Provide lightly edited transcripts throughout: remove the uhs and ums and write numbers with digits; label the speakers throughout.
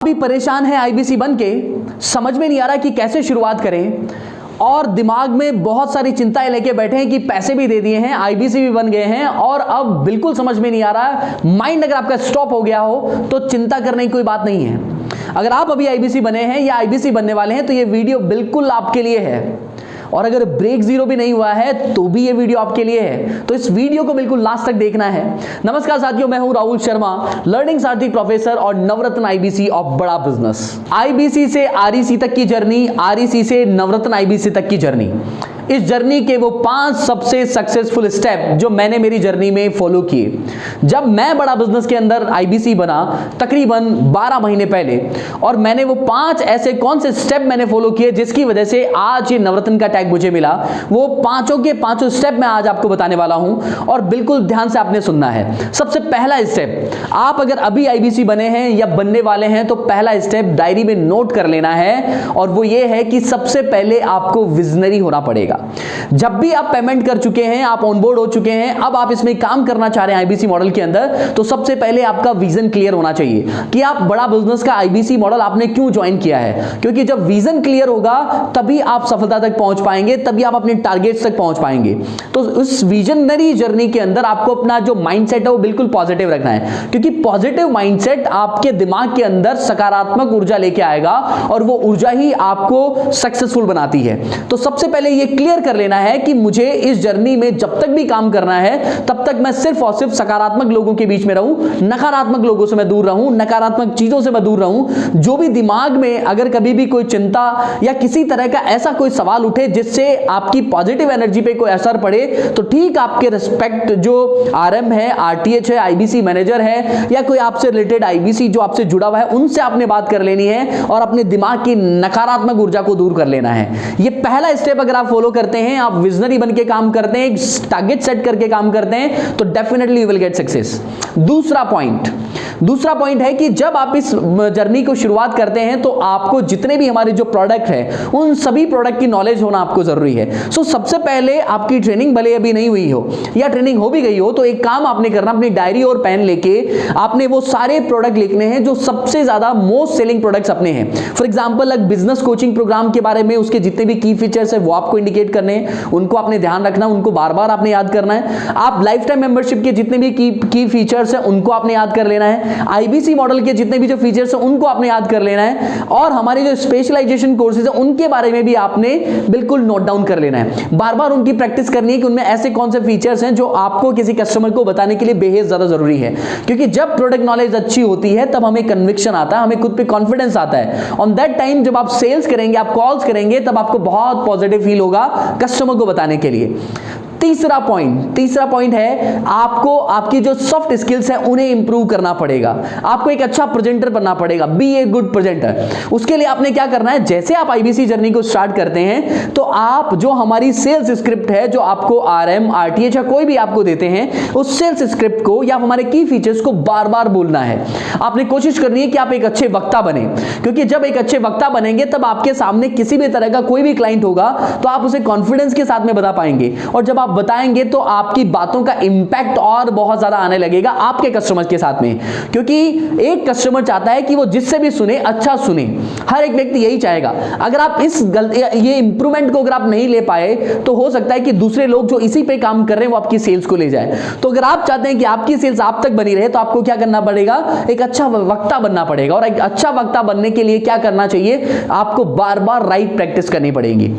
Speaker 1: अभी परेशान है आईबीसी बन के, समझ में नहीं आ रहा कि कैसे शुरुआत करें और दिमाग में बहुत सारी चिंताएं लेके बैठे हैं कि पैसे भी दे दिए हैं, आईबीसी भी बन गए हैं और अब बिल्कुल समझ में नहीं आ रहा। माइंड अगर आपका स्टॉप हो गया हो तो चिंता करने की कोई बात नहीं है। अगर आप अभी आईबीसी बने हैं या आईबीसी बनने वाले हैं तो ये वीडियो बिल्कुल आपके लिए है। और अगर ब्रेक जीरो भी नहीं हुआ है तो भी ये वीडियो आपके लिए है, तो इस वीडियो को बिल्कुल लास्ट तक देखना है। नमस्कार साथियों, मैं हूं राहुल शर्मा, लर्निंग सारथी प्रोफेसर और नवरत्न आईबीसी ऑफ बड़ा बिजनेस। आईबीसी से आरईसी तक की जर्नी, आरईसी से नवरत्न आईबीसी तक की जर्नी, इस जर्नी के वो 5 सबसे सक्सेसफुल स्टेप जो मैंने मेरी जर्नी में फॉलो किए। जब मैं बड़ा बिजनेस के अंदर आईबीसी बना तकरीबन 12 महीने पहले, और मैंने वो 5 ऐसे कौन से स्टेप मैंने फॉलो किए जिसकी वजह से आज ये नवरत्न का टैग मुझे मिला, वो पांचों के पांचों स्टेप मैं आज आपको बताने वाला हूं और बिल्कुल ध्यान से आपने सुनना है। सबसे पहला स्टेप, आप अगर अभी आईबीसी बने हैं या बनने वाले हैं तो पहला स्टेप डायरी में नोट कर लेना है, और वो ये है कि सबसे पहले आपको विजनरी होना पड़ेगा। जब भी आप पेमेंट कर चुके हैं, आप ऑनबोर्ड हो चुके हैं, अब आप इसमें काम करना चाह रहे हैं आईबीसी मॉडल के अंदर, तो सबसे पहले आपका विजन क्लियर होना चाहिए कि आप बड़ा बिजनेस का आईबीसी मॉडल आपने क्यों ज्वाइन किया है। क्योंकि जब विजन क्लियर होगा तभी आप सफलता तक पहुंच पाएंगे, तभी आप अपने टारगेट्स तक पहुंच पाएंगे। तो उस विजनरी जर्नी के अंदर आपको अपना जो माइंडसेट है वो बिल्कुल पॉजिटिव रखना है, क्योंकि पॉजिटिव माइंडसेट आपके दिमाग के अंदर सकारात्मक ऊर्जा लेके आएगा और वो ऊर्जा ही आपको सक्सेसफुल बनाती है। तो सबसे पहले ये क्लियर कर लेना है कि मुझे इस जर्नी में जब तक भी काम करना है तब तक मैं सिर्फ और सिर्फ सकारात्मक लोगों के बीच में रहूं, नकारात्मक लोगों से मैं दूर रहूं, नकारात्मक चीजों से मैं दूर रहूं। जो भी दिमाग में अगर कभी भी कोई चिंता या किसी तरह का ऐसा कोई सवाल उठे जिससे आपकी पॉजिटिव एनर्जी पे कोई असर पड़े, तो ठीक आपके रिस्पेक्ट जो आरएम है, आरटीएच है, आईबीसी मैनेजर है या कोई आपसे रिलेटेड आईबीसी जो आपसे जुड़ा हुआ है, उनसे आपने बात कर लेनी है और अपने दिमाग की नकारात्मक ऊर्जा को दूर कर लेना है। ये पहला स्टेप अगर आप फॉलो करते हैं, आप विजनरी बन के काम करते हैं, टारगेट सेट करके काम करते हैं, तो definitely you will get success. दूसरा पॉइंट है कि जब आप इस जर्नी को शुरुआत करते हैं तो आपको जितने भी हमारे जो प्रोडक्ट है उन सभी प्रोडक्ट की नॉलेज होना आपको जरूरी है। सो सबसे पहले आपकी ट्रेनिंग भले अभी नहीं हुई हो या ट्रेनिंग हो भी गई हो, तो एक काम आपने करना, अपनी डायरी और पेन लेके आपने वो सारे प्रोडक्ट लिखने हैं जो सबसे ज्यादा मोस्ट सेलिंग प्रोडक्ट्स अपने हैं। For example business coaching program के बारे में उसके जितने भी की फीचर्स है वो आपको इंडिकेट करने हैं, उनको आपने ध्यान रखना, उनको बार बार आपने याद करना है। आप लाइफ टाइम मेंबरशिप के जितने भी की फीचर्स हैं उनको आपने याद कर लेना है। आईबीसी मॉडल के जितने भी जो फीचर्स हैं उनको आपने याद कर लेना है, और हमारे जो स्पेशलाइजेशन कोर्सेज हैं उनके बारे में भी आपने बिल्कुल नोट डाउन कर लेना है। बार बार उनकी प्रैक्टिस करनी है कि उनमें ऐसे कौन से फीचर्स हैं जो आपको किसी कस्टमर को बताने के लिए बेहद ज्यादा जरूरी है। क्योंकि जब प्रोडक्ट नॉलेज अच्छी होती है तब हमें कन्विक्शन आता है, हमें खुद पे कॉन्फिडेंस आता है। ऑन दैट टाइम जब आप सेल्स करेंगे, आप कॉल्स करेंगे, तब आपको बहुत पॉजिटिव फील होगा कस्टमर को बताने के लिए। तीसरा पॉइंट है आपको आपकी जो सॉफ्ट स्किल्स हैं उन्हें इंप्रूव करना पड़ेगा। आपको एक अच्छा प्रेजेंटर बनना पड़ेगा, बी ए गुड प्रेजेंटर। उसके लिए आपने क्या करना है, जैसे आप आईबीसी जर्नी को स्टार्ट करते हैं तो आप जो हमारी सेल्स स्क्रिप्ट है जो आपको आरएम, आरटीएच या कोई भी आपको देते हैं, उस सेल्स स्क्रिप्ट को या हमारे की फीचर्स को बार बार बोलना है। आपने कोशिश करनी है कि आप एक अच्छे वक्ता बने, क्योंकि जब एक अच्छे वक्ता बनेंगे तब आपके सामने किसी भी तरह का कोई भी क्लाइंट होगा तो आप उसे कॉन्फिडेंस के साथ में बता पाएंगे, और जब आप बताएंगे तो आपकी बातों का इंपैक्ट और बहुत ज्यादा आने लगेगा आपके कस्टमर के साथ में। क्योंकि एक कस्टमर चाहता है कि वो जिससे भी सुने अच्छा सुने, हर एक व्यक्ति यही चाहेगा। अगर आप ये इंप्रूवमेंट को अगर आप नहीं ले पाए तो हो सकता है कि दूसरे लोग जो इसी पे काम कर रहे हैं वो आपकी सेल्स को ले जाए। तो अगर आप चाहते हैं कि आपकी सेल्स आप तक बनी रहे तो आपको क्या करना पड़ेगा, एक अच्छा वक्ता बनना पड़ेगा। और एक अच्छा वक्ता बनने के लिए क्या करना चाहिए, आपको बार बार राइट प्रैक्टिस करनी पड़ेगी।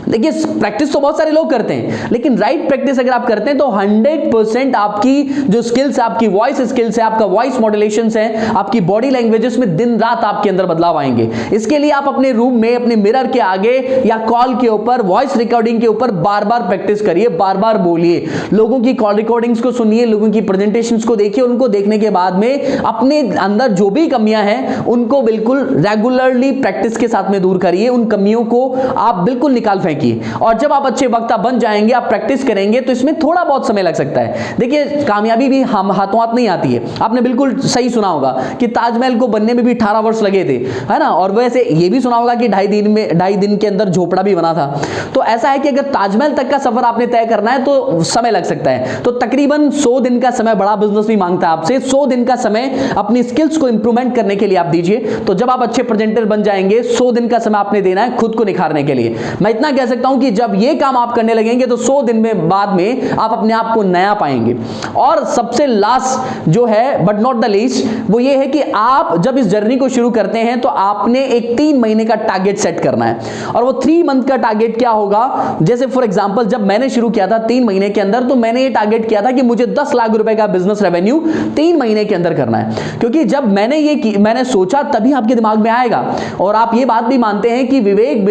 Speaker 1: देखिए, प्रैक्टिस तो बहुत सारे लोग करते हैं, लेकिन राइट प्रैक्टिस अगर आप करते हैं तो 100% आपकी जो स्किल्स है, आपकी वॉइस स्किल्स है, आपका वॉइस मॉड्यूलेशंस है, आपकी बॉडी लैंग्वेजेस में दिन रात आपके अंदर बदलाव आएंगे। इसके लिए आप अपने रूम में अपने मिरर के आगे या कॉल के ऊपर, वॉइस रिकॉर्डिंग के ऊपर बार बार प्रैक्टिस करिए, बार बार बोलिए, लोगों की कॉल रिकॉर्डिंग्स को सुनिए, लोगों की प्रेजेंटेशंस को देखिए। उनको देखने के बाद में अपने अंदर जो भी कमियां हैं उनको बिल्कुल रेगुलरली प्रैक्टिस के साथ में दूर करिए। उन कमियों को आप बिल्कुल निकाल फेंकिए। किए, और जब आप अच्छे वक्ता बन जाएंगे, आप प्रैक्टिस करेंगे, तो इसमें थोड़ा बहुत समय लग सकता है। देखिए, कामयाबी भी हम हाथों हाथ नहीं आती है। आपने बिल्कुल सही सुना होगा कि ताजमहल को बनने में भी 18 वर्ष लगे थे, है ना। और वैसे ये भी सुना होगा कि 2.5 दिन के अंदर झोपड़ा भी बना था। तो ऐसा है कि अगर ताजमहल तक का सफर आपने तय करना है तो समय लग सकता है। तो तकरीबन 100 दिन का समय बड़ा बिजनेस भी मांगता है आपसे। 100 दिन का समय अपनी स्किल्स को इंप्रूवमेंट करने के लिए आप दीजिए। तो जब आप अच्छे प्रेजेंटर बन जाएंगे, 100 दिन का समय आपने देना है खुद को निखारने के लिए। मैं इतना कह सकता हूं कि जब ये काम आप करने लगेंगे तो 100 दिन में बाद में आप अपने आप को नया पाएंगे। और सबसे लास्ट जो है, बट नॉट द लीस्ट, वो ये है कि आप जब इस जर्नी को शुरू करते हैं तो आपने एक 3 महीने का टारगेट सेट करना है। और वो 3 मंथ का टारगेट क्या होगा? जैसे फॉर एग्जांपल, जब मैंने शुरू किया था 3 महीने के अंदर, तो मैंने ये टारगेट किया था कि मुझे 10 लाख रुपए का बिजनेस रेवेन्यू 3 महीने के अंदर करना है। क्योंकि जब मैंने सोचा तभी आपके दिमाग में आएगा। और आप ये बात भी मानते हैं कि विवेक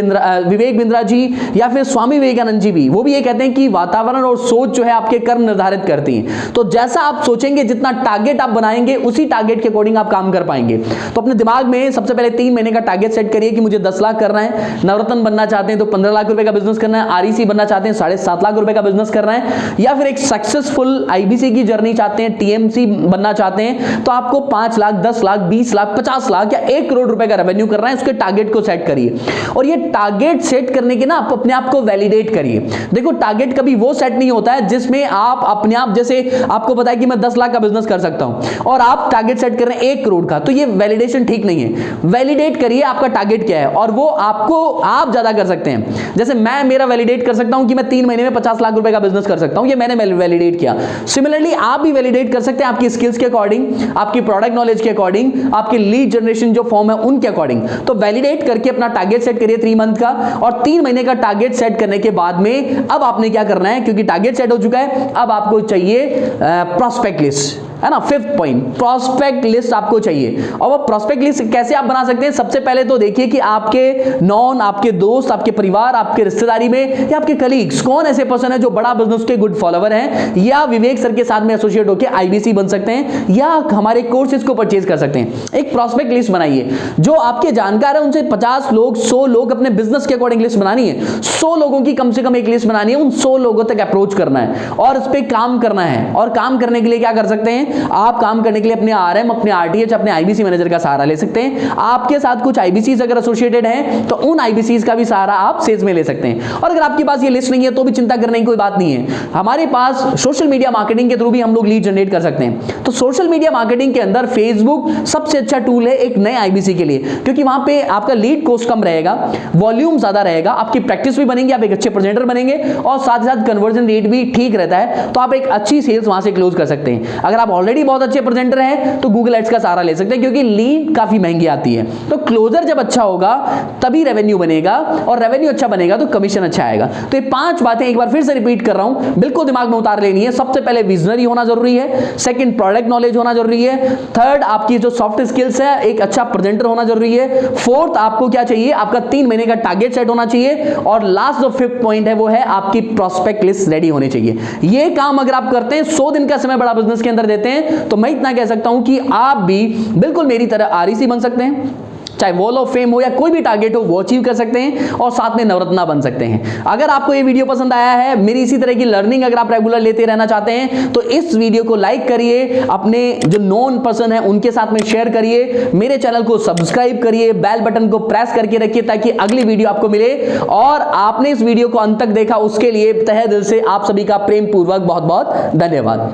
Speaker 1: बिंद्रा जी या फिर स्वामी विवेकानंद जी भी, वो भी ये कहते हैं कि वातावरण और सोच जो है आपके कर्म निर्धारित करती है। तो जैसा आप सोचेंगे, जितना टारगेट आप बनाएंगे, उसी टारगेट के अकॉर्डिंग आप काम कर पाएंगे। तो अपने दिमाग में सबसे पहले 3 महीने का टारगेट सेट करिए कि मुझे 10 लाख करना है। नवरत्न बनना चाहते हैं तो 15 लाख रुपए का बिजनेस करना है। आरईसी बनना चाहते हैं 7.5 लाख रुपए का बिजनेस करना है। या फिर एक सक्सेसफुल आईबीसी की जर्नी चाहते हैं, टीएमसी बनना चाहते हैं, तो आपको 5 लाख, 10 लाख, 20 लाख, 50 लाख या 1 करोड़ रुपए का रेवेन्यू करना है। उसके टारगेट को सेट करिए। और ये टारगेट सेट करने के ना आप अपने आप को वैलिडेट करिए। देखो, टारगेट कभी वो सेट नहीं होता है जिसमें आप अपने आप, जैसे आपको पता है कि मैं 10 लाख का बिजनेस कर सकता हूं और आप टारगेट सेट कर रहे हैं 1 करोड़ का, तो ये वैलिडेशन ठीक नहीं है। वैलिडेट करिए आपका टारगेट क्या है, और वो आप ज्यादा कर सकते हैं। जैसे मैं मेरा वैलिडेट कर सकता हूं कि मैं 3 महीने में 50 लाख रुपए का बिजनेस कर सकता हूं, ये मैंने वैलिडेट किया। सिमिलरली आप भी वैलिडेट कर सकते हैं आपकी स्किल्स के अकॉर्डिंग, आपकी प्रोडक्ट नॉलेज के अकॉर्डिंग, आपकी लीड जनरेशन जो फॉर्म है उनके अकॉर्डिंग। तो वैलिडेट करके अपना टारगेट सेट करिए 3 मंथ का। और 3 महीने का टारगेट सेट करने के बाद में अब आपने क्या करना है, क्योंकि टारगेट सेट हो चुका है, अब आपको चाहिए प्रॉस्पेक्ट लिस्ट, है ना। 5th पॉइंट, प्रॉस्पेक्ट लिस्ट आपको चाहिए। और वो प्रॉस्पेक्ट लिस्ट कैसे आप बना सकते हैं? सबसे पहले तो देखिए कि आपके नॉन, आपके दोस्त, आपके परिवार, आपके रिश्तेदारी में या आपके कलीग्स कौन ऐसे पर्सन है जो बड़ा बिजनेस के गुड फॉलोवर हैं, या विवेक सर के साथ में एसोसिएट होकर आईबीसी बन सकते हैं, या हमारे कोर्सेज को परचेज कर सकते हैं। एक प्रॉस्पेक्ट लिस्ट बनाइए। जो आपके जानकार है उनसे 50 लोग, 100 लोग, अपने बिजनेस के अकॉर्डिंग लिस्ट बनानी है। 100 लोगों की कम से कम एक लिस्ट बनानी है। उन 100 लोगों तक अप्रोच करना है और इस पर काम करना है। और काम करने के लिए क्या कर सकते हैं आप? काम करने के लिए अपने आरएम, अपने आरटीएच, अपने आईबीसी मैनेजर का सहारा ले सकते हैं। आपके साथ कुछ आईबीसीज अगर एसोसिएटेड हैं तो उन आईबीसीज का भी सहारा आप सेल्स में ले सकते हैं। और अगर आपके पास ये लिस्ट नहीं है तो भी चिंता करने की कोई बात नहीं है। हमारे पास सोशल मीडिया मार्केटिंग के थ्रू भी हम लोग लीड जनरेट कर सकते हैं। तो सोशल मीडिया मार्केटिंग के अंदर फेसबुक सबसे अच्छा टूल है एक नए आईबीसी के लिए, क्योंकि वहां पे आपका लीड कॉस्ट कम रहेगा, वॉल्यूम ज्यादा रहेगा, आपकी प्रैक्टिस भी बनेगी, आप एक अच्छे प्रेजेंटर बनेंगे और साथ ही साथ कन्वर्जन रेट भी ठीक रहता है। तो आप एक अच्छी सेल्स वहां से क्लोज कर सकते हैं। अगर आप ऑलरेडी बहुत अच्छे प्रेजेंटर हैं तो गूगल एड्स का सहारा ले सकते हैं, क्योंकि लीड काफी महंगी आती है। तो क्लोजर जब अच्छा होगा तभी रेवेन्यू बनेगा, और रेवेन्यू अच्छा बनेगा तो कमीशन अच्छा आएगा। तो ये 5 बातें एक बार फिर से रिपीट कर रहा हूं, बिल्कुल दिमाग में उतार लेनी है। सबसे पहले विजनरी होना जरूरी है, सेकंड प्रोडक्ट नॉलेज होना जरूरी है, थर्ड आपकी जो सॉफ्ट स्किल्स है, एक अच्छा प्रेजेंटर होना जरूरी है, फोर्थ आपको क्या चाहिए, आपका 3 महीने का टारगेट सेट होना चाहिए, और लास्ट जो 5th पॉइंट है वो है आपकी प्रॉस्पेक्ट लिस्ट रेडी होनी चाहिए। ये काम अगर आप करते हैं, 100 दिन का समय बड़ा बिजनेस के अंदर देते हैं, तो मैं इतना कह सकता हूं कि आप भी बिल्कुल मेरी तरह आरईसी बन सकते हैं। चाहे वॉल ऑफ फेम हो या कोई भी टारगेट हो वो अचीव कर सकते हैं, और साथ में नवरत्ना बन सकते हैं। अगर आपको ये वीडियो पसंद आया है, मेरी इसी तरह की लर्निंग अगर आप रेगुलर लेते रहना चाहते हैं, तो इस वीडियो को लाइक करिए, अपने जो नॉन पर्सन है उनके साथ में शेयर करिए, मेरे चैनल को सब्सक्राइब करिए, बेल बटन को प्रेस करके रखिए ताकि अगली वीडियो आपको मिले। और आपने इस वीडियो को अंत तक देखा उसके लिए तहे दिल से आप सभी का प्रेम पूर्वक बहुत बहुत धन्यवाद।